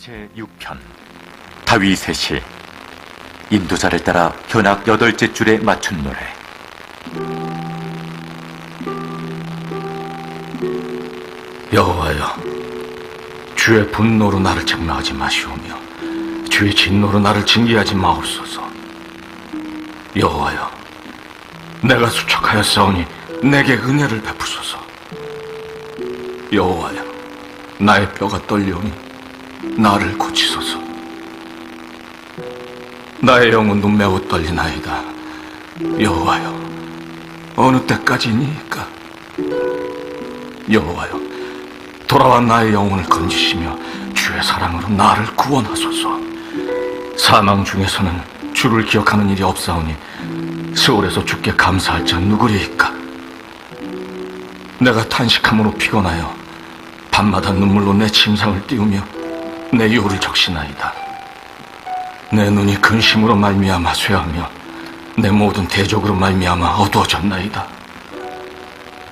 제6편 다윗의 시. 인도자를 따라 현악 8째 줄에 맞춘 노래. 여호와여, 주의 분노로 나를 책망하지 마시오며 주의 진노로 나를 징계하지 마옵소서. 여호와여, 내가 수척하였사오니 내게 은혜를 베푸소서. 여호와여, 나의 뼈가 떨려오니 나를 고치소서. 나의 영혼도 매우 떨리나이다. 여호와여, 어느 때까지니까? 여호와여, 돌아와 나의 영혼을 건지시며 주의 사랑으로 나를 구원하소서. 사망 중에서는 주를 기억하는 일이 없사오니 세월에서 주께 감사할 자 누구리이까? 내가 탄식함으로 피곤하여 밤마다 눈물로 내 침상을 띄우며 내 유를 적시나이다. 내 눈이 근심으로 말미암아 쇠하며 내 모든 대적으로 말미암아 어두워졌나이다.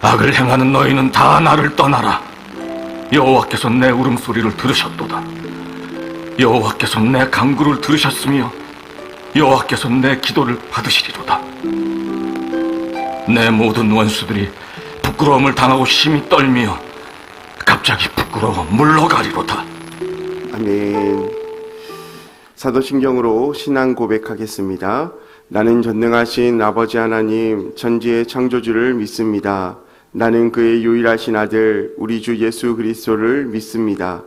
악을 행하는 너희는 다 나를 떠나라. 여호와께서 내 울음소리를 들으셨도다. 여호와께서 내 간구를 들으셨으며 여호와께서 내 기도를 받으시리로다. 내 모든 원수들이 부끄러움을 당하고 심히 떨며 갑자기 부끄러워 물러가리로다. 아멘. 사도신경으로 신앙 고백하겠습니다. 나는 전능하신 아버지 하나님 천지의 창조주를 믿습니다. 나는 그의 유일하신 아들 우리 주 예수 그리스도를 믿습니다.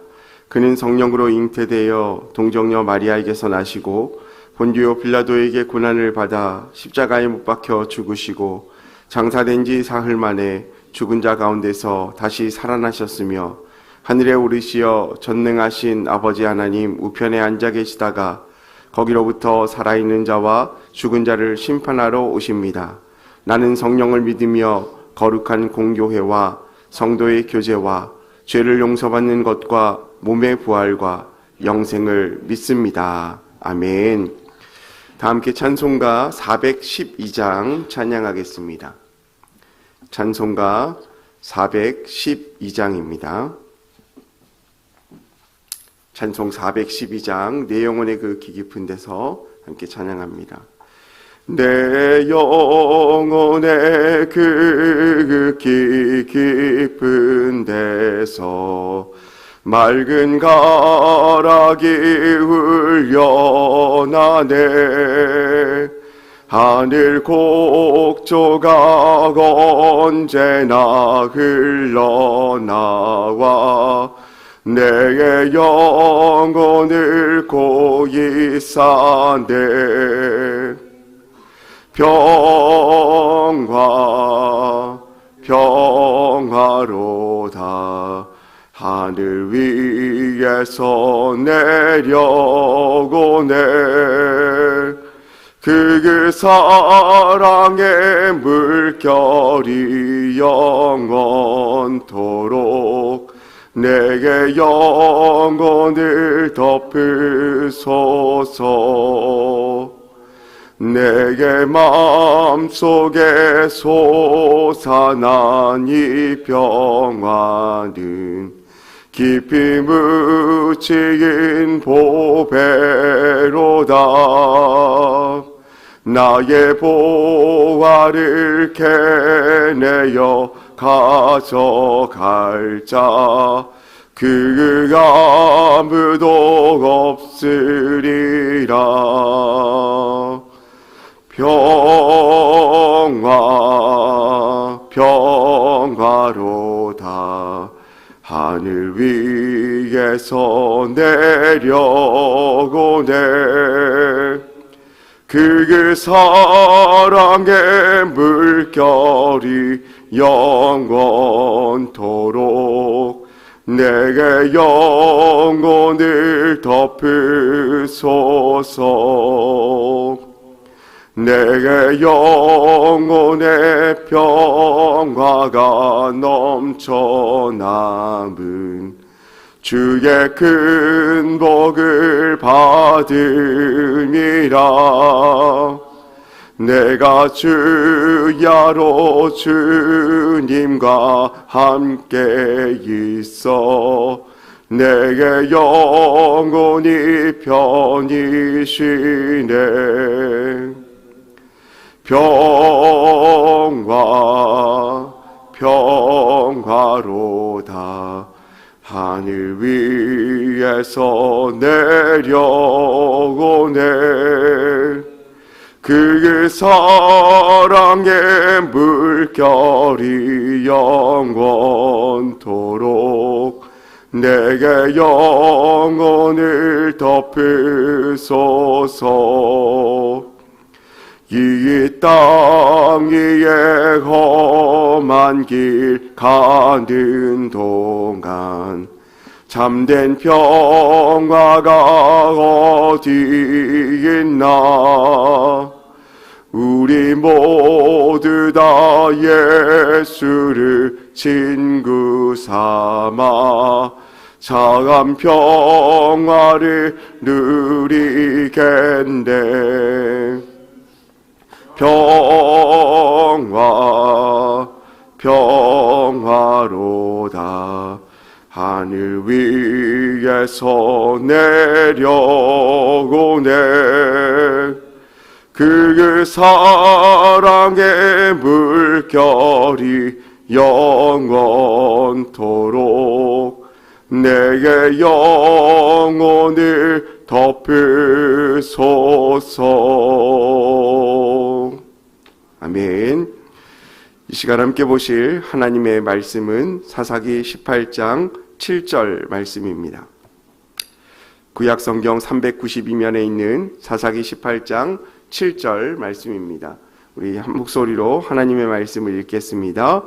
그는 성령으로 잉태되어 동정녀 마리아에게서 나시고 본디오 빌라도에게 고난을 받아 십자가에 못 박혀 죽으시고 장사된 지 사흘 만에 죽은 자 가운데서 다시 살아나셨으며 하늘에 오르시어 전능하신 아버지 하나님 우편에 앉아 계시다가 거기로부터 살아있는 자와 죽은 자를 심판하러 오십니다. 나는 성령을 믿으며 거룩한 공교회와 성도의 교제와 죄를 용서받는 것과 몸의 부활과 영생을 믿습니다. 아멘. 다 함께 찬송가 412장 찬양하겠습니다. 찬송가 412장입니다. 찬송 412장 내 영혼의 그 깊은 데서 함께 찬양합니다. 내 영혼의 그 깊은 데서 맑은 가락이 흘려나네. 하늘 곡조가 언제나 흘러나와 내 영혼을 고이 싸네. 평화로다. 하늘 위에서 내려오네. 그 사랑의 물결이 영원토록 내게 영혼을 덮으소서. 내게 마음속에 솟아난 이 평화는 깊이 묻힌 보배로다. 나의 보화를 캐내어 가져갈 자 그 아무도 없으리라. 평화로다. 하늘 위에서 내려오네. 그 사랑의 물결이 영원토록 내게 영혼을 덮으소서. 내게 영혼의 평화가 넘쳐 남은 주의 큰 복을 받음이라. 내가 주야로 주님과 함께 있어 내게 영원히 편이시네. 평화로다. 하늘 위에서 내려오네. 그 사랑의 물결이 영원토록 내게 영혼을 덮으소서. 이 땅 위에 험한 길 가는 동안 참된 평화가 어디 있나. 우리 모두 다 예수를 친구 삼아 장한 평화를 누리겠네. 평화로다. 하늘 위에서 내려오네. 그 사랑의 물결이 영원토록 내게 영혼을 덮으소서. 아멘. 이 시간 함께 보실 하나님의 말씀은 사사기 18장 7절 말씀입니다. 구약 성경 392면에 있는 사사기 18장 7절 말씀입니다. 우리 한 목소리로 하나님의 말씀을 읽겠습니다.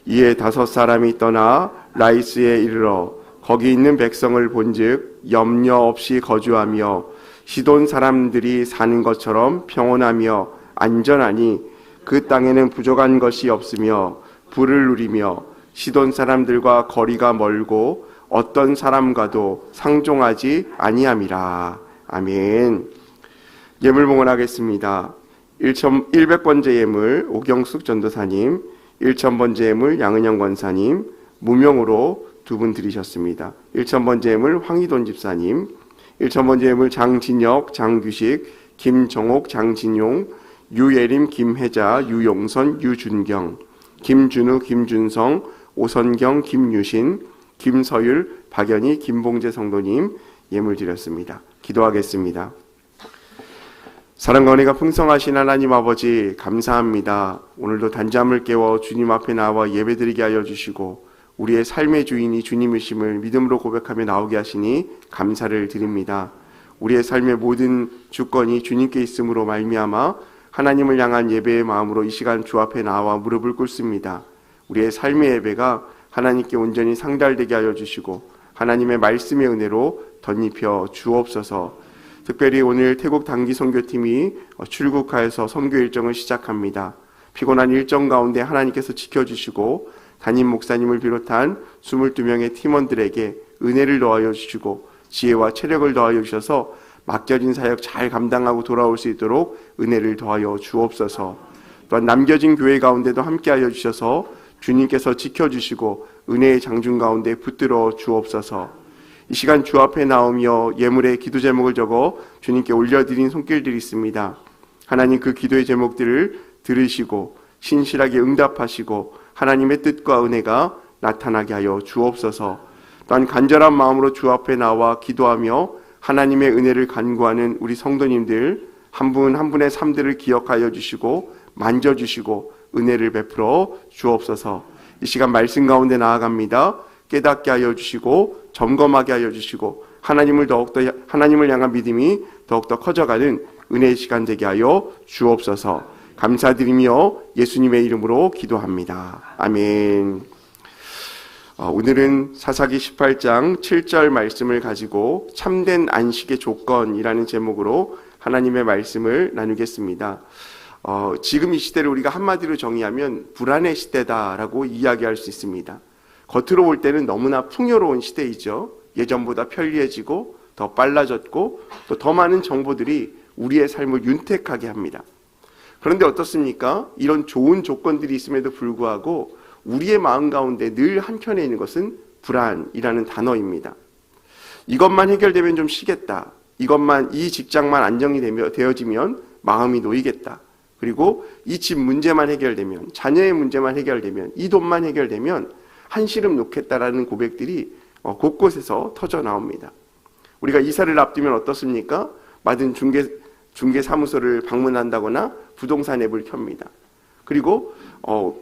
이에 5사람이 떠나 라이스에 이르러 거기 있는 백성을 본즉 염려 없이 거주하며 시돈 사람들이 사는 것처럼 평온하며 안전하니 그 땅에는 부족한 것이 없으며 부를 누리며 시돈 사람들과 거리가 멀고 어떤 사람과도 상종하지 아니함이라. 아멘. 예물 봉헌하겠습니다. 100번째 예물 오경숙 전도사님, 1000번째 예물 양은영 권사님, 무명으로 2분 드리셨습니다. 1000번째 예물 황희돈 집사님, 1000번째 예물 장진혁, 장규식, 김정옥, 장진용, 유예림, 김혜자, 유용선, 유준경, 김준우, 김준성, 오선경, 김유신, 김서율, 박연희, 김봉재 성도님 예물 드렸습니다. 기도하겠습니다. 사랑과 은혜가 풍성하신 하나님 아버지 감사합니다. 오늘도 단잠을 깨워 주님 앞에 나와 예배드리게 하여 주시고 우리의 삶의 주인이 주님이심을 믿음으로 고백하며 나오게 하시니 감사를 드립니다. 우리의 삶의 모든 주권이 주님께 있음으로 말미암아 하나님을 향한 예배의 마음으로 이 시간 주 앞에 나와 무릎을 꿇습니다. 우리의 삶의 예배가 하나님께 온전히 상달되게 하여 주시고 하나님의 말씀의 은혜로 덧입혀 주옵소서. 특별히 오늘 태국 단기 선교팀이 출국하여서 선교 일정을 시작합니다. 피곤한 일정 가운데 하나님께서 지켜주시고 담임 목사님을 비롯한 22명의 팀원들에게 은혜를 더하여 주시고 지혜와 체력을 더하여 주셔서 맡겨진 사역 잘 감당하고 돌아올 수 있도록 은혜를 더하여 주옵소서. 또한 남겨진 교회 가운데도 함께하여 주셔서 주님께서 지켜주시고 은혜의 장중 가운데 붙들어 주옵소서. 이 시간 주 앞에 나오며 예물의 기도 제목을 적어 주님께 올려드린 손길들이 있습니다. 하나님 그 기도의 제목들을 들으시고 신실하게 응답하시고 하나님의 뜻과 은혜가 나타나게 하여 주옵소서. 또한 간절한 마음으로 주 앞에 나와 기도하며 하나님의 은혜를 간구하는 우리 성도님들 한 분 한 분의 삶들을 기억하여 주시고 만져주시고 은혜를 베풀어 주옵소서. 이 시간 말씀 가운데 나아갑니다. 깨닫게 하여 주시고 점검하게 하여 주시고 하나님을 향한 믿음이 더욱더 커져가는 은혜의 시간 되게 하여 주옵소서. 감사드리며 예수님의 이름으로 기도합니다. 아멘. 오늘은 사사기 18장 7절 말씀을 가지고 참된 안식의 조건이라는 제목으로 하나님의 말씀을 나누겠습니다. 지금 이 시대를 우리가 한마디로 정의하면 불안의 시대다라고 이야기할 수 있습니다. 겉으로 볼 때는 너무나 풍요로운 시대이죠. 예전보다 편리해지고 더 빨라졌고 또 더 많은 정보들이 우리의 삶을 윤택하게 합니다. 그런데 어떻습니까? 이런 좋은 조건들이 있음에도 불구하고 우리의 마음 가운데 늘 한켠에 있는 것은 불안이라는 단어입니다. 이것만 해결되면 좀 쉬겠다. 이 직장만 안정이 되어지면 마음이 놓이겠다. 그리고 이 집 문제만 해결되면, 자녀의 문제만 해결되면, 이 돈만 해결되면 한시름 놓겠다라는 고백들이 곳곳에서 터져 나옵니다. 우리가 이사를 앞두면 어떻습니까? 받은 중개 사무소를 방문한다거나 부동산 앱을 켭니다. 그리고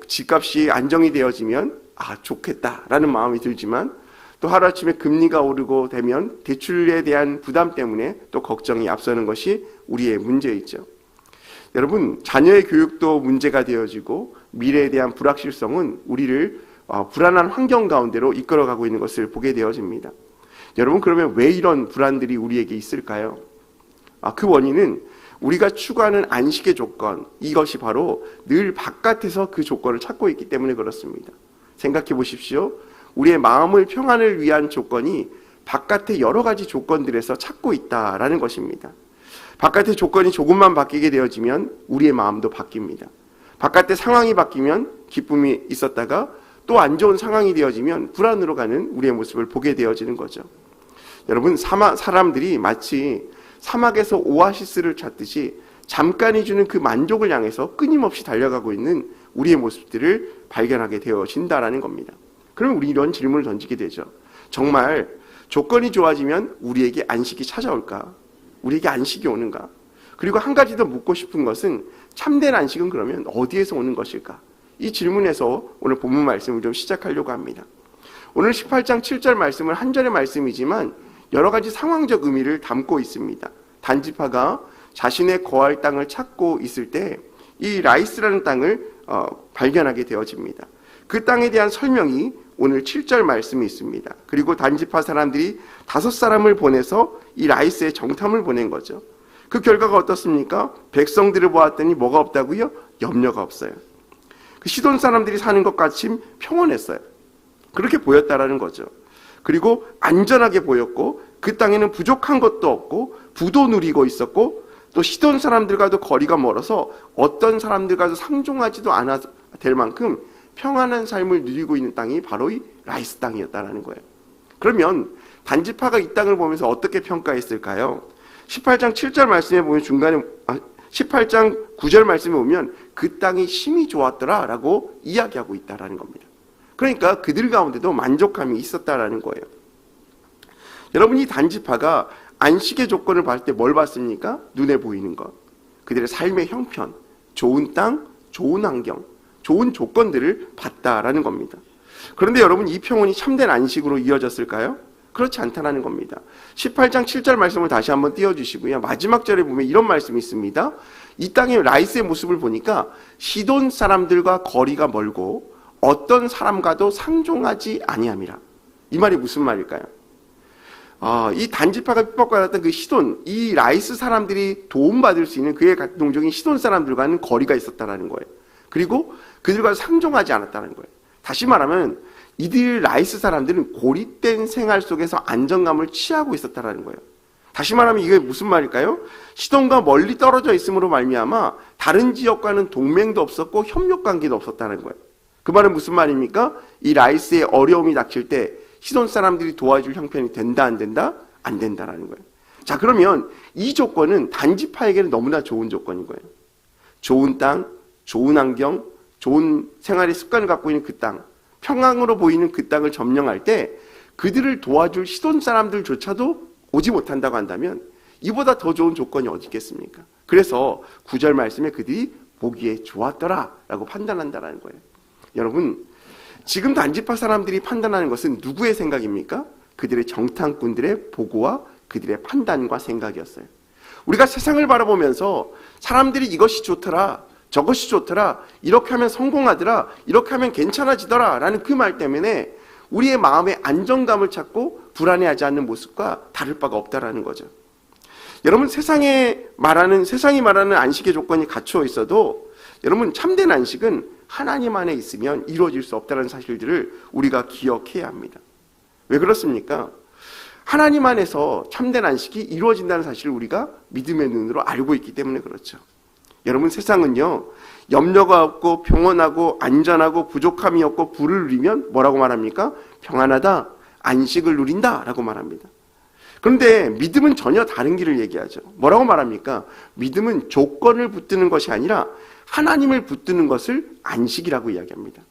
집값이 안정이 되어지면 좋겠다라는 마음이 들지만 또 하루아침에 금리가 오르고 되면 대출에 대한 부담 때문에 또 걱정이 앞서는 것이 우리의 문제이죠. 여러분, 자녀의 교육도 문제가 되어지고 미래에 대한 불확실성은 우리를 불안한 환경 가운데로 이끌어가고 있는 것을 보게 되어집니다. 여러분, 그러면 왜 이런 불안들이 우리에게 있을까요? 그 원인은 우리가 추구하는 안식의 조건, 이것이 바로 늘 바깥에서 그 조건을 찾고 있기 때문에 그렇습니다. 생각해 보십시오. 우리의 마음을 평안을 위한 조건이 바깥의 여러 가지 조건들에서 찾고 있다라는 것입니다. 바깥의 조건이 조금만 바뀌게 되어지면 우리의 마음도 바뀝니다. 바깥의 상황이 바뀌면 기쁨이 있었다가 또 안 좋은 상황이 되어지면 불안으로 가는 우리의 모습을 보게 되어지는 거죠. 여러분, 사람들이 마치 사막에서 오아시스를 찾듯이 잠깐이 주는 그 만족을 향해서 끊임없이 달려가고 있는 우리의 모습들을 발견하게 되어진다라는 겁니다. 그러면 우리 이런 질문을 던지게 되죠. 정말 조건이 좋아지면 우리에게 안식이 찾아올까? 우리에게 안식이 오는가? 그리고 한 가지 더 묻고 싶은 것은 참된 안식은 그러면 어디에서 오는 것일까? 이 질문에서 오늘 본문 말씀을 좀 시작하려고 합니다. 오늘 18장 7절 말씀은 한 절의 말씀이지만 여러 가지 상황적 의미를 담고 있습니다. 단지파가 자신의 거할 땅을 찾고 있을 때 이 라이스라는 땅을 발견하게 되어집니다. 그 땅에 대한 설명이 오늘 7절 말씀이 있습니다. 그리고 단지파 사람들이 5사람을 보내서 이 라이스의 정탐을 보낸 거죠. 그 결과가 어떻습니까? 백성들을 보았더니 뭐가 없다고요? 염려가 없어요. 그 시돈 사람들이 사는 것 같이 평온했어요. 그렇게 보였다라는 거죠. 그리고 안전하게 보였고 그 땅에는 부족한 것도 없고 부도 누리고 있었고 또 시돈 사람들과도 거리가 멀어서 어떤 사람들과도 상종하지도 않아 될 만큼 평안한 삶을 누리고 있는 땅이 바로 이 라이스 땅이었다라는 거예요. 그러면 단지파가 이 땅을 보면서 어떻게 평가했을까요? 18장 7절 말씀에 보면 18장 9절 말씀에 보면 그 땅이 심히 좋았더라 라고 이야기하고 있다라는 겁니다. 그러니까 그들 가운데도 만족함이 있었다라는 거예요. 여러분, 이 단지파가 안식의 조건을 봤을 때 뭘 봤습니까? 눈에 보이는 것, 그들의 삶의 형편, 좋은 땅, 좋은 환경, 좋은 조건들을 봤다라는 겁니다. 그런데 여러분, 이 평온이 참된 안식으로 이어졌을까요? 그렇지 않다는 겁니다. 18장 7절 말씀을 다시 한번 띄워주시고요. 마지막 절에 보면 이런 말씀이 있습니다. 이 땅의 라이스의 모습을 보니까 시돈 사람들과 거리가 멀고 어떤 사람과도 상종하지 아니함이라. 이 말이 무슨 말일까요? 이 단지파가 핍박받았던 그 시돈, 이 라이스 사람들이 도움받을 수 있는 그의 동족인 시돈 사람들과는 거리가 있었다는 거예요. 그리고 그들과 상종하지 않았다는 거예요. 다시 말하면 이들 라이스 사람들은 고립된 생활 속에서 안정감을 취하고 있었다는 거예요. 다시 말하면 이게 무슨 말일까요? 시돈과 멀리 떨어져 있음으로 말미암아 다른 지역과는 동맹도 없었고 협력관계도 없었다는 거예요. 그 말은 무슨 말입니까? 이 라이스의 어려움이 닥칠 때 시돈 사람들이 도와줄 형편이 된다 안 된다? 안 된다라는 거예요. 자, 그러면 이 조건은 단지파에게는 너무나 좋은 조건인 거예요. 좋은 땅, 좋은 환경, 좋은 생활의 습관을 갖고 있는 그 땅, 평강으로 보이는 그 땅을 점령할 때 그들을 도와줄 시돈 사람들조차도 오지 못한다고 한다면 이보다 더 좋은 조건이 어디 있겠습니까? 그래서 9절 말씀에 그들이 보기에 좋았더라 라고 판단한다는 거예요. 여러분, 지금 단지파 사람들이 판단하는 것은 누구의 생각입니까? 그들의 정탐꾼들의 보고와 그들의 판단과 생각이었어요. 우리가 세상을 바라보면서 사람들이 이것이 좋더라, 저것이 좋더라, 이렇게 하면 성공하더라, 이렇게 하면 괜찮아지더라 라는 그 말 때문에 우리의 마음의 안정감을 찾고 불안해하지 않는 모습과 다를 바가 없다라는 거죠. 여러분, 세상이 말하는 안식의 조건이 갖추어 있어도 여러분, 참된 안식은 하나님 안에 있으면 이루어질 수 없다는 사실들을 우리가 기억해야 합니다. 왜 그렇습니까? 하나님 안에서 참된 안식이 이루어진다는 사실을 우리가 믿음의 눈으로 알고 있기 때문에 그렇죠. 여러분, 세상은요, 염려가 없고 평온하고 안전하고 부족함이 없고 부를 누리면 뭐라고 말합니까? 평안하다, 안식을 누린다 라고 말합니다. 그런데 믿음은 전혀 다른 길을 얘기하죠. 뭐라고 말합니까? 믿음은 조건을 붙드는 것이 아니라 하나님을 붙드는 것을 안식이라고 이야기합니다.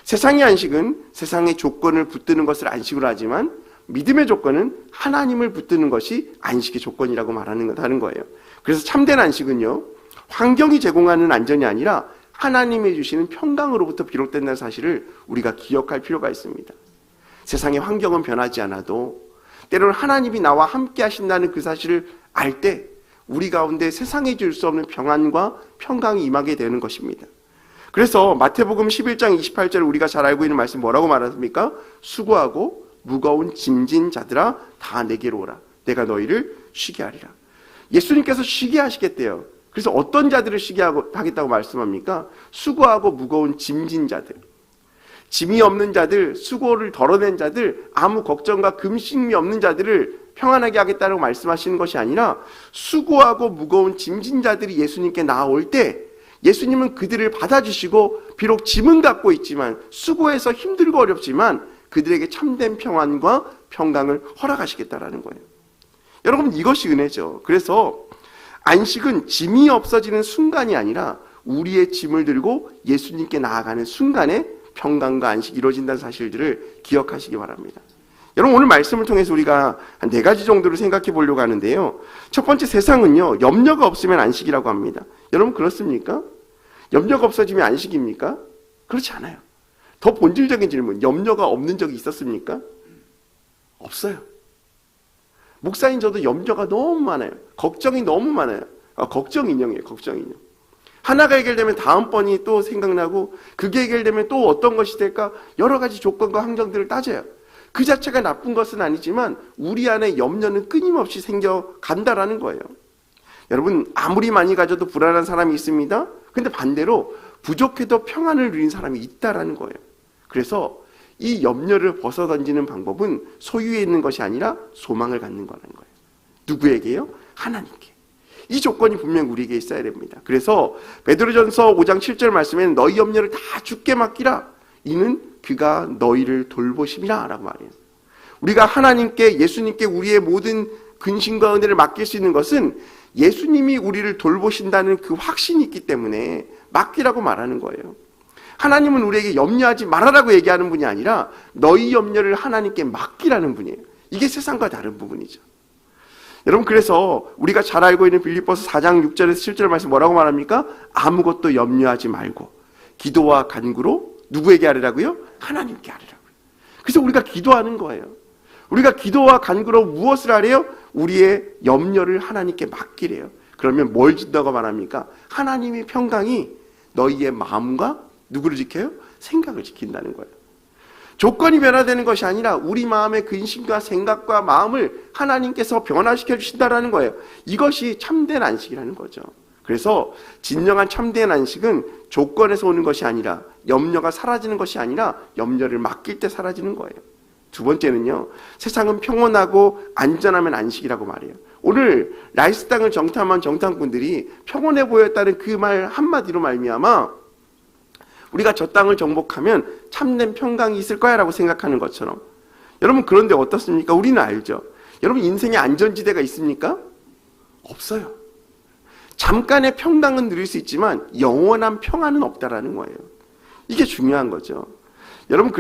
세상의 안식은 세상의 조건을 붙드는 것을 안식으로 하지만 믿음의 조건은 하나님을 붙드는 것이 안식의 조건이라고 말하는 거예요. 그래서 참된 안식은요, 환경이 제공하는 안전이 아니라 하나님이 주시는 평강으로부터 비롯된다는 사실을 우리가 기억할 필요가 있습니다. 세상의 환경은 변하지 않아도 때로는 하나님이 나와 함께 하신다는 그 사실을 알 때 우리 가운데 세상에 줄 수 없는 평안과 평강이 임하게 되는 것입니다. 그래서 마태복음 11장 28절에 우리가 잘 알고 있는 말씀 뭐라고 말했습니까? 수고하고 무거운 짐진 자들아 다 내게로 오라. 내가 너희를 쉬게 하리라. 예수님께서 쉬게 하시겠대요. 그래서 어떤 자들을 쉬게 하겠다고 말씀합니까? 수고하고 무거운 짐진 자들. 짐이 없는 자들, 수고를 덜어낸 자들, 아무 걱정과 금식미 없는 자들을 평안하게 하겠다고 말씀하시는 것이 아니라 수고하고 무거운 짐진 자들이 예수님께 나아올 때 예수님은 그들을 받아주시고 비록 짐은 갖고 있지만 수고해서 힘들고 어렵지만 그들에게 참된 평안과 평강을 허락하시겠다라는 거예요. 여러분, 이것이 은혜죠. 그래서 안식은 짐이 없어지는 순간이 아니라 우리의 짐을 들고 예수님께 나아가는 순간에 평강과 안식이 이루어진다는 사실들을 기억하시기 바랍니다. 여러분, 오늘 말씀을 통해서 우리가 한 4가지 정도를 생각해 보려고 하는데요. 첫 번째, 세상은요, 염려가 없으면 안식이라고 합니다. 여러분, 그렇습니까? 염려가 없어지면 안식입니까? 그렇지 않아요. 더 본질적인 질문, 염려가 없는 적이 있었습니까? 없어요. 목사인 저도 염려가 너무 많아요. 걱정이 너무 많아요. 걱정 인형이에요. 걱정 인형. 하나가 해결되면 다음번이 또 생각나고 그게 해결되면 또 어떤 것이 될까? 여러 가지 조건과 환경들을 따져요. 그 자체가 나쁜 것은 아니지만 우리 안에 염려는 끊임없이 생겨간다라는 거예요. 여러분, 아무리 많이 가져도 불안한 사람이 있습니다. 근데 반대로 부족해도 평안을 누린 사람이 있다라는 거예요. 그래서 이 염려를 벗어던지는 방법은 소유에 있는 것이 아니라 소망을 갖는 거라는 거예요. 누구에게요? 하나님께. 이 조건이 분명 우리에게 있어야 됩니다. 그래서 베드로전서 5장 7절 말씀에는 너희 염려를 다 주께 맡기라. 이는 그가 너희를 돌보심이라 라고 말해요. 우리가 하나님께, 예수님께 우리의 모든 근심과 은혜를 맡길 수 있는 것은 예수님이 우리를 돌보신다는 그 확신이 있기 때문에 맡기라고 말하는 거예요. 하나님은 우리에게 염려하지 말아라고 얘기하는 분이 아니라 너희 염려를 하나님께 맡기라는 분이에요. 이게 세상과 다른 부분이죠. 여러분, 그래서 우리가 잘 알고 있는 빌립보서 4장 6절에서 7절 말씀 뭐라고 말합니까? 아무것도 염려하지 말고 기도와 간구로 누구에게 하리라고요? 하나님께 하리라고요. 그래서 우리가 기도하는 거예요. 우리가 기도와 간구로 무엇을 하래요? 우리의 염려를 하나님께 맡기래요. 그러면 뭘 준다고 말합니까? 하나님의 평강이 너희의 마음과 누구를 지켜요? 생각을 지킨다는 거예요. 조건이 변화되는 것이 아니라 우리 마음의 근심과 생각과 마음을 하나님께서 변화시켜 주신다는 거예요. 이것이 참된 안식이라는 거죠. 그래서 진정한 참된 안식은 조건에서 오는 것이 아니라 염려가 사라지는 것이 아니라 염려를 맡길 때 사라지는 거예요. 두 번째는요, 세상은 평온하고 안전하면 안식이라고 말해요. 오늘 라이스 땅을 정탐한 정탐꾼들이 평온해 보였다는 그 말 한마디로 말미암아 우리가 저 땅을 정복하면 참된 평강이 있을 거야 라고 생각하는 것처럼, 여러분, 그런데 어떻습니까? 우리는 알죠. 여러분, 인생에 안전지대가 있습니까? 없어요. 잠깐의 평강은 누릴 수 있지만 영원한 평안은 없다라는 거예요. 이게 중요한 거죠. 여러분,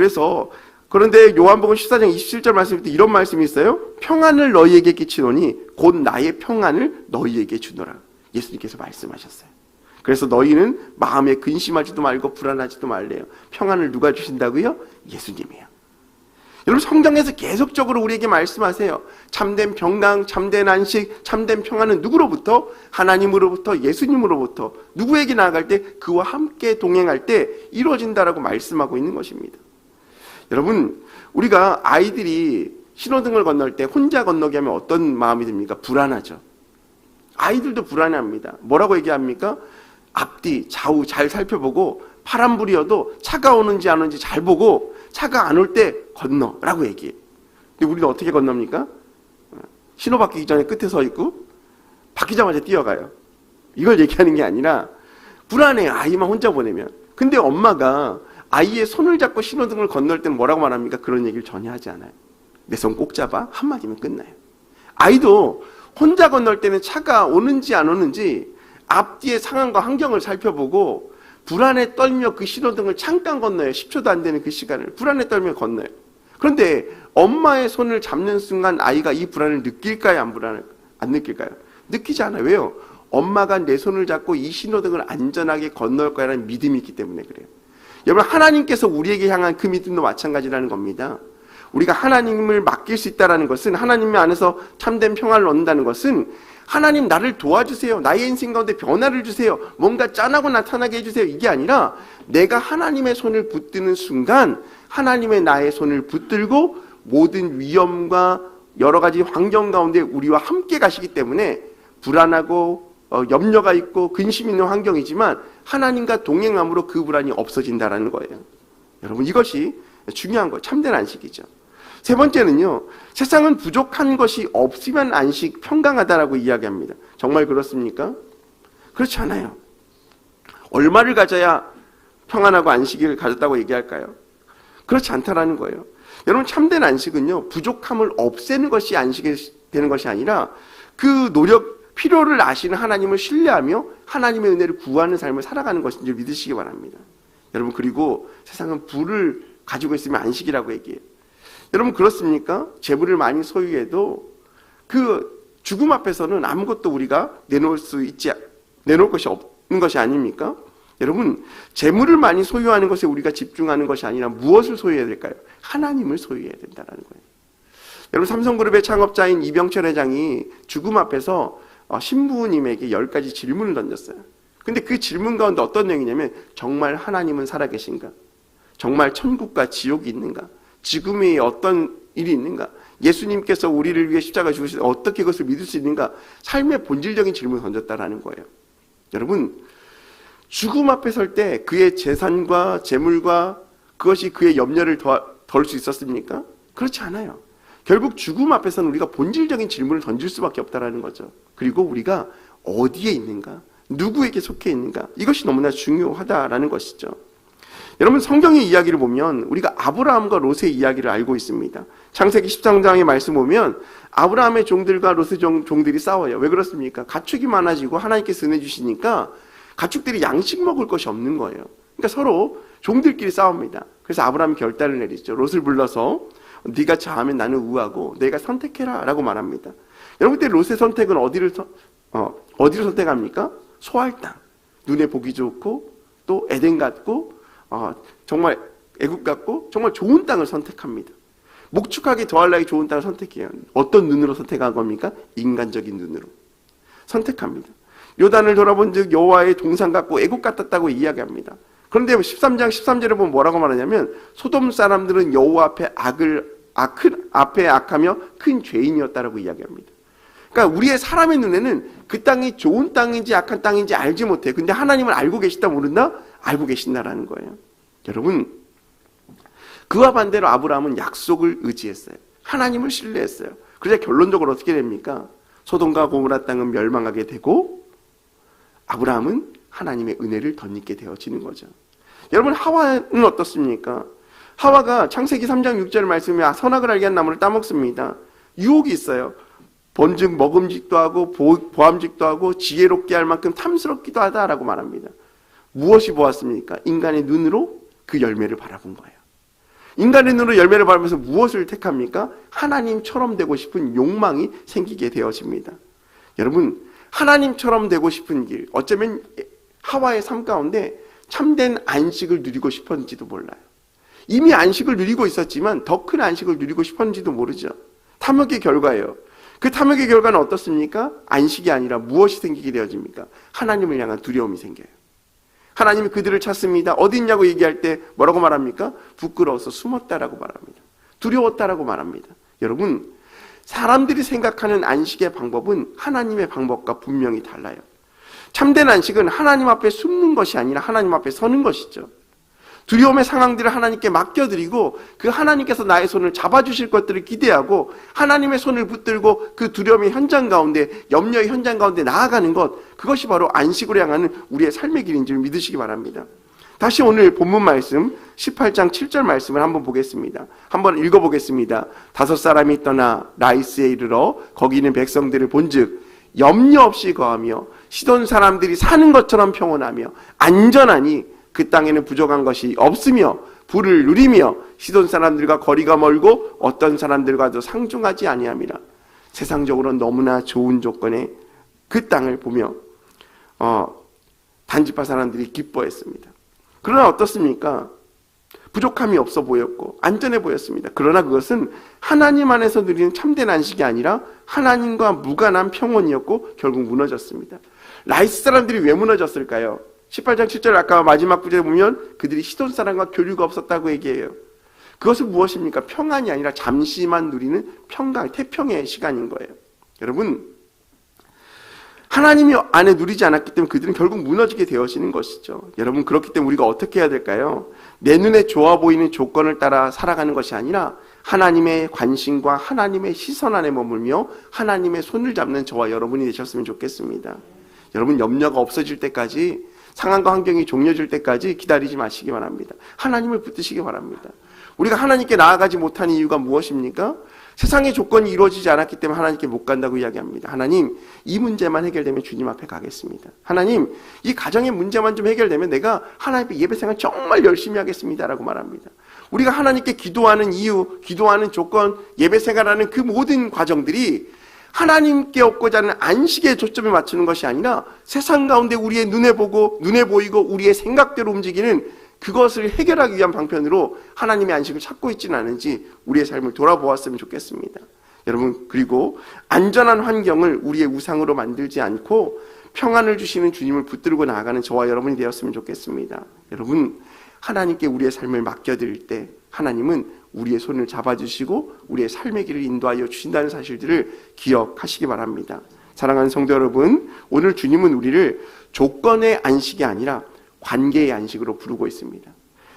그런데 요한복음 14장 27절 말씀에 이런 말씀이 있어요. 평안을 너희에게 끼치노니 곧 나의 평안을 너희에게 주노라. 예수님께서 말씀하셨어요. 그래서 너희는 마음에 근심하지도 말고 불안하지도 말래요. 평안을 누가 주신다고요? 예수님이에요. 여러분, 성경에서 계속적으로 우리에게 말씀하세요. 참된 평강, 참된 안식, 참된 평안은 누구로부터? 하나님으로부터, 예수님으로부터. 누구에게 나아갈 때? 그와 함께 동행할 때 이루어진다라고 말씀하고 있는 것입니다. 여러분, 우리가 아이들이 신호등을 건널 때 혼자 건너게 하면 어떤 마음이 듭니까? 불안하죠. 아이들도 불안해합니다. 뭐라고 얘기합니까? 앞뒤, 좌우 잘 살펴보고 파란불이어도 차가 오는지 안 오는지 잘 보고 차가 안 올 때 건너라고 얘기해요. 근데 우리는 어떻게 건넙니까? 신호 바뀌기 전에 끝에 서 있고 바뀌자마자 뛰어가요. 이걸 얘기하는 게 아니라 불안해요. 아이만 혼자 보내면. 근데 엄마가 아이의 손을 잡고 신호등을 건널 때는 뭐라고 말합니까? 그런 얘기를 전혀 하지 않아요. 내 손 꼭 잡아. 한마디면 끝나요. 아이도 혼자 건널 때는 차가 오는지 안 오는지 앞뒤의 상황과 환경을 살펴보고 불안에 떨며 그 신호등을 잠깐 건너요. 10초도 안 되는 그 시간을 불안에 떨며 건너요. 그런데 엄마의 손을 잡는 순간 아이가 이 불안을 느낄까요? 안 느낄까요? 느끼지 않아요. 왜요? 엄마가 내 손을 잡고 이 신호등을 안전하게 건널 거라는 믿음이 있기 때문에 그래요. 여러분, 하나님께서 우리에게 향한 그 믿음도 마찬가지라는 겁니다. 우리가 하나님을 맡길 수 있다는 것은, 하나님 안에서 참된 평화를 얻는다는 것은, 하나님 나를 도와주세요, 나의 인생 가운데 변화를 주세요, 뭔가 짠하고 나타나게 해주세요, 이게 아니라 내가 하나님의 손을 붙드는 순간 하나님의 나의 손을 붙들고 모든 위험과 여러 가지 환경 가운데 우리와 함께 가시기 때문에 불안하고 염려가 있고 근심 있는 환경이지만 하나님과 동행함으로 그 불안이 없어진다는 거예요. 여러분, 이것이 중요한 거예요. 참된 안식이죠. 세 번째는요, 세상은 부족한 것이 없으면 안식 평강하다라고 이야기합니다. 정말 그렇습니까? 그렇지 않아요. 얼마를 가져야 평안하고 안식을 가졌다고 얘기할까요? 그렇지 않다라는 거예요. 여러분, 참된 안식은요, 부족함을 없애는 것이 안식이 되는 것이 아니라 그 노력, 필요를 아시는 하나님을 신뢰하며 하나님의 은혜를 구하는 삶을 살아가는 것인 줄 믿으시기 바랍니다. 여러분, 그리고 세상은 부를 가지고 있으면 안식이라고 얘기해요. 여러분, 그렇습니까? 재물을 많이 소유해도 그 죽음 앞에서는 아무것도 우리가 내놓을 것이 없는 것이 아닙니까? 여러분, 재물을 많이 소유하는 것에 우리가 집중하는 것이 아니라 무엇을 소유해야 될까요? 하나님을 소유해야 된다는 거예요. 여러분, 삼성그룹의 창업자인 이병철 회장이 죽음 앞에서 신부님에게 10가지 질문을 던졌어요. 근데 그 질문 가운데 어떤 내용이냐면, 정말 하나님은 살아계신가? 정말 천국과 지옥이 있는가? 지금의 어떤 일이 있는가? 예수님께서 우리를 위해 십자가 죽으실 때 어떻게 그것을 믿을 수 있는가? 삶의 본질적인 질문을 던졌다라는 거예요. 여러분, 죽음 앞에 설 때 그의 재산과 재물과 그것이 그의 염려를 덜 수 있었습니까? 그렇지 않아요. 결국 죽음 앞에서는 우리가 본질적인 질문을 던질 수밖에 없다라는 거죠. 그리고 우리가 어디에 있는가? 누구에게 속해 있는가? 이것이 너무나 중요하다라는 것이죠. 여러분, 성경의 이야기를 보면 우리가 아브라함과 롯의 이야기를 알고 있습니다. 창세기 13장의 말씀 보면 아브라함의 종들과 롯의 종들이 싸워요. 왜 그렇습니까? 가축이 많아지고 하나님께서 은혜 주시니까 가축들이 양식 먹을 것이 없는 거예요. 그러니까 서로 종들끼리 싸웁니다. 그래서 아브라함이 결단을 내리죠. 롯을 불러서 네가 자하면 나는 우하고 내가 선택해라 라고 말합니다. 여러분, 그때 롯의 선택은 어디를 선택합니까? 소할 땅, 눈에 보기 좋고 또 에덴 같고 정말 애국 같고 정말 좋은 땅을 선택합니다. 목축하기 더할 나위 좋은 땅을 선택해요. 어떤 눈으로 선택한 겁니까? 인간적인 눈으로 선택합니다. 요단을 돌아본 즉 여호와의 동산 같고 애국 같았다고 이야기합니다. 그런데 13장 13절에 보면 뭐라고 말하냐면, 소돔 사람들은 여호와 앞에 악하며 큰 죄인이었다라고 이야기합니다. 그러니까 우리의 사람의 눈에는 그 땅이 좋은 땅인지 악한 땅인지 알지 못해. 근데 하나님을 알고 계시다 모른다? 알고 계신다라는 거예요. 여러분, 그와 반대로 아브라함은 약속을 의지했어요. 하나님을 신뢰했어요. 그래서 결론적으로 어떻게 됩니까? 소돔과 고모라 땅은 멸망하게 되고 아브라함은 하나님의 은혜를 덧입게 되어지는 거죠. 여러분, 하와는 어떻습니까? 하와가 창세기 3장 6절 말씀에 선악을 알게 한 나무를 따먹습니다. 유혹이 있어요. 본즉 먹음직도 하고 보암직도 하고 지혜롭게 할 만큼 탐스럽기도 하다라고 말합니다. 무엇이 보았습니까? 인간의 눈으로 그 열매를 바라본 거예요. 인간의 눈으로 열매를 바라면서 무엇을 택합니까? 하나님처럼 되고 싶은 욕망이 생기게 되어집니다. 여러분, 하나님처럼 되고 싶은 길, 어쩌면 하와의 삶 가운데 참된 안식을 누리고 싶었는지도 몰라요. 이미 안식을 누리고 있었지만 더 큰 안식을 누리고 싶었는지도 모르죠. 탐욕의 결과예요. 그 탐욕의 결과는 어떻습니까? 안식이 아니라 무엇이 생기게 되어집니까? 하나님을 향한 두려움이 생겨요. 하나님이 그들을 찾습니다. 어디 있냐고 얘기할 때 뭐라고 말합니까? 부끄러워서 숨었다라고 말합니다. 두려웠다라고 말합니다. 여러분, 사람들이 생각하는 안식의 방법은 하나님의 방법과 분명히 달라요. 참된 안식은 하나님 앞에 숨는 것이 아니라 하나님 앞에 서는 것이죠. 두려움의 상황들을 하나님께 맡겨드리고 그 하나님께서 나의 손을 잡아주실 것들을 기대하고 하나님의 손을 붙들고 그 두려움의 현장 가운데, 염려의 현장 가운데 나아가는 것, 그것이 바로 안식으로 향하는 우리의 삶의 길인 줄 믿으시기 바랍니다. 다시 오늘 본문 말씀 18장 7절 말씀을 한번 보겠습니다. 한번 읽어보겠습니다. 5사람이 떠나 라이스에 이르러 거기 있는 백성들을 본즉 염려 없이 거하며 시돈 사람들이 사는 것처럼 평온하며 안전하니 그 땅에는 부족한 것이 없으며 부를 누리며 시돈 사람들과 거리가 멀고 어떤 사람들과도 상종하지 아니함이라. 세상적으로는 너무나 좋은 조건의 그 땅을 보며 단지파 사람들이 기뻐했습니다. 그러나 어떻습니까? 부족함이 없어 보였고 안전해 보였습니다. 그러나 그것은 하나님 안에서 누리는 참된 안식이 아니라 하나님과 무관한 평온이었고 결국 무너졌습니다. 라이스 사람들이 왜 무너졌을까요? 18장 7절 아까 마지막 구절에 보면 그들이 시돈 사람과 교류가 없었다고 얘기해요. 그것은 무엇입니까? 평안이 아니라 잠시만 누리는 평강, 태평의 시간인 거예요. 여러분, 하나님이 안에 누리지 않았기 때문에 그들은 결국 무너지게 되어지는 것이죠. 여러분, 그렇기 때문에 우리가 어떻게 해야 될까요? 내 눈에 좋아 보이는 조건을 따라 살아가는 것이 아니라 하나님의 관심과 하나님의 시선 안에 머물며 하나님의 손을 잡는 저와 여러분이 되셨으면 좋겠습니다. 여러분, 염려가 없어질 때까지, 상황과 환경이 종료질 때까지 기다리지 마시기 바랍니다. 하나님을 붙드시기 바랍니다. 우리가 하나님께 나아가지 못한 이유가 무엇입니까? 세상의 조건이 이루어지지 않았기 때문에 하나님께 못 간다고 이야기합니다. 하나님, 이 문제만 해결되면 주님 앞에 가겠습니다. 하나님, 이 가정의 문제만 좀 해결되면 내가 하나님께 예배생활 정말 열심히 하겠습니다라고 말합니다. 우리가 하나님께 기도하는 이유, 기도하는 조건, 예배생활하는 그 모든 과정들이 하나님께 얻고자 하는 안식에 초점을 맞추는 것이 아니라 세상 가운데 우리의 눈에 보이고 우리의 생각대로 움직이는 그것을 해결하기 위한 방편으로 하나님의 안식을 찾고 있지는 않은지 우리의 삶을 돌아보았으면 좋겠습니다. 여러분, 그리고 안전한 환경을 우리의 우상으로 만들지 않고 평안을 주시는 주님을 붙들고 나아가는 저와 여러분이 되었으면 좋겠습니다. 여러분, 하나님께 우리의 삶을 맡겨드릴 때 하나님은 우리의 손을 잡아주시고 우리의 삶의 길을 인도하여 주신다는 사실들을 기억하시기 바랍니다. 사랑하는 성도 여러분, 오늘 주님은 우리를 조건의 안식이 아니라 관계의 안식으로 부르고 있습니다.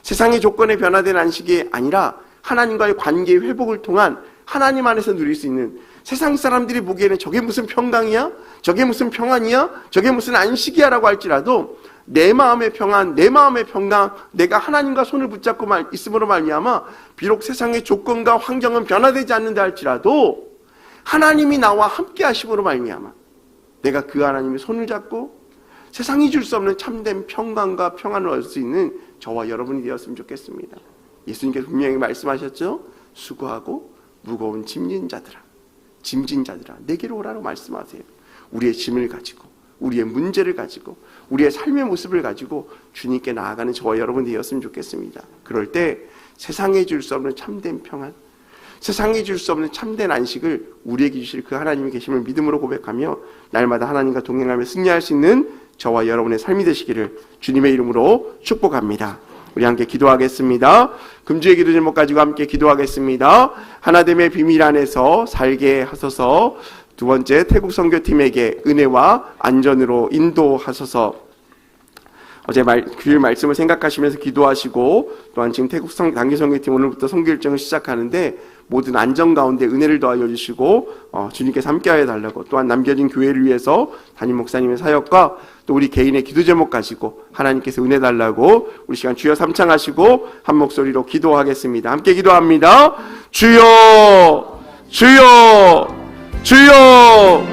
세상의 조건에 변화된 안식이 아니라 하나님과의 관계의 회복을 통한 하나님 안에서 누릴 수 있는, 세상 사람들이 보기에는 저게 무슨 평강이야? 저게 무슨 평안이야? 저게 무슨 안식이야? 라고 할지라도 내 마음의 평안, 내 마음의 평강, 내가 하나님과 손을 붙잡고 있음으로 말미암아 비록 세상의 조건과 환경은 변화되지 않는다 할지라도 하나님이 나와 함께 하심으로 말미암아 내가 그 하나님의 손을 잡고 세상이 줄 수 없는 참된 평강과 평안을 얻을 수 있는 저와 여러분이 되었으면 좋겠습니다. 예수님께서 분명히 말씀하셨죠. 수고하고 무거운 짐진 자들아 내게로 오라고 말씀하세요. 우리의 짐을 가지고, 우리의 문제를 가지고, 우리의 삶의 모습을 가지고 주님께 나아가는 저와 여러분이 되었으면 좋겠습니다. 그럴 때 세상에 줄 수 없는 참된 평안, 세상에 줄 수 없는 참된 안식을 우리에게 주실 그 하나님이 계심을 믿음으로 고백하며 날마다 하나님과 동행하며 승리할 수 있는 저와 여러분의 삶이 되시기를 주님의 이름으로 축복합니다. 우리 함께 기도하겠습니다. 금주의 기도 제목 가지고 함께 기도하겠습니다. 하나됨의 비밀 안에서 살게 하소서. 두 번째, 태국 선교팀에게 은혜와 안전으로 인도하소서. 어제 주일 말씀을 생각하시면서 기도하시고, 또한 지금 태국 단기 선교팀 오늘부터 선교 일정을 시작하는데 모든 안전 가운데 은혜를 더하여 주시고 주님께서 함께하여 달라고, 또한 남겨진 교회를 위해서 담임 목사님의 사역과 또 우리 개인의 기도 제목 가지고 하나님께서 은혜 달라고 우리 시간 주여 삼창하시고 한 목소리로 기도하겠습니다. 함께 기도합니다. 주여, 주여, 주여.